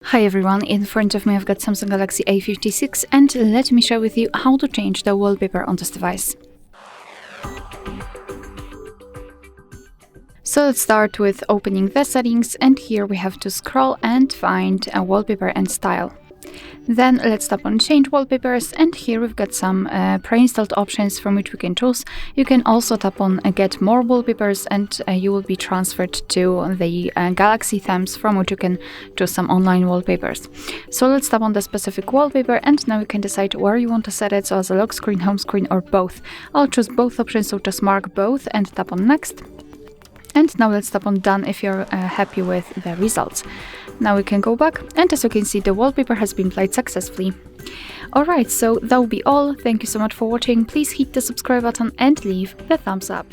Hi everyone, in front of me I've got Samsung Galaxy A56 and let me share with you how to change the wallpaper on this device. So let's start with opening the settings, and here we have to scroll and find a wallpaper and style. Then let's tap on change wallpapers, and here we've got some pre-installed options from which we can choose. You can also tap on get more wallpapers, and you will be transferred to the Galaxy themes from which you can choose some online wallpapers. So let's tap on the specific wallpaper, and now you can decide where you want to set it, so as a lock screen, home screen, or both. I'll choose both options, so just mark both and tap on next. And now let's tap on done if you're happy with the results. Now we can go back, and as you can see, the wallpaper has been applied successfully. Alright, so that will be all. Thank you so much for watching. Please hit the subscribe button and leave the thumbs up.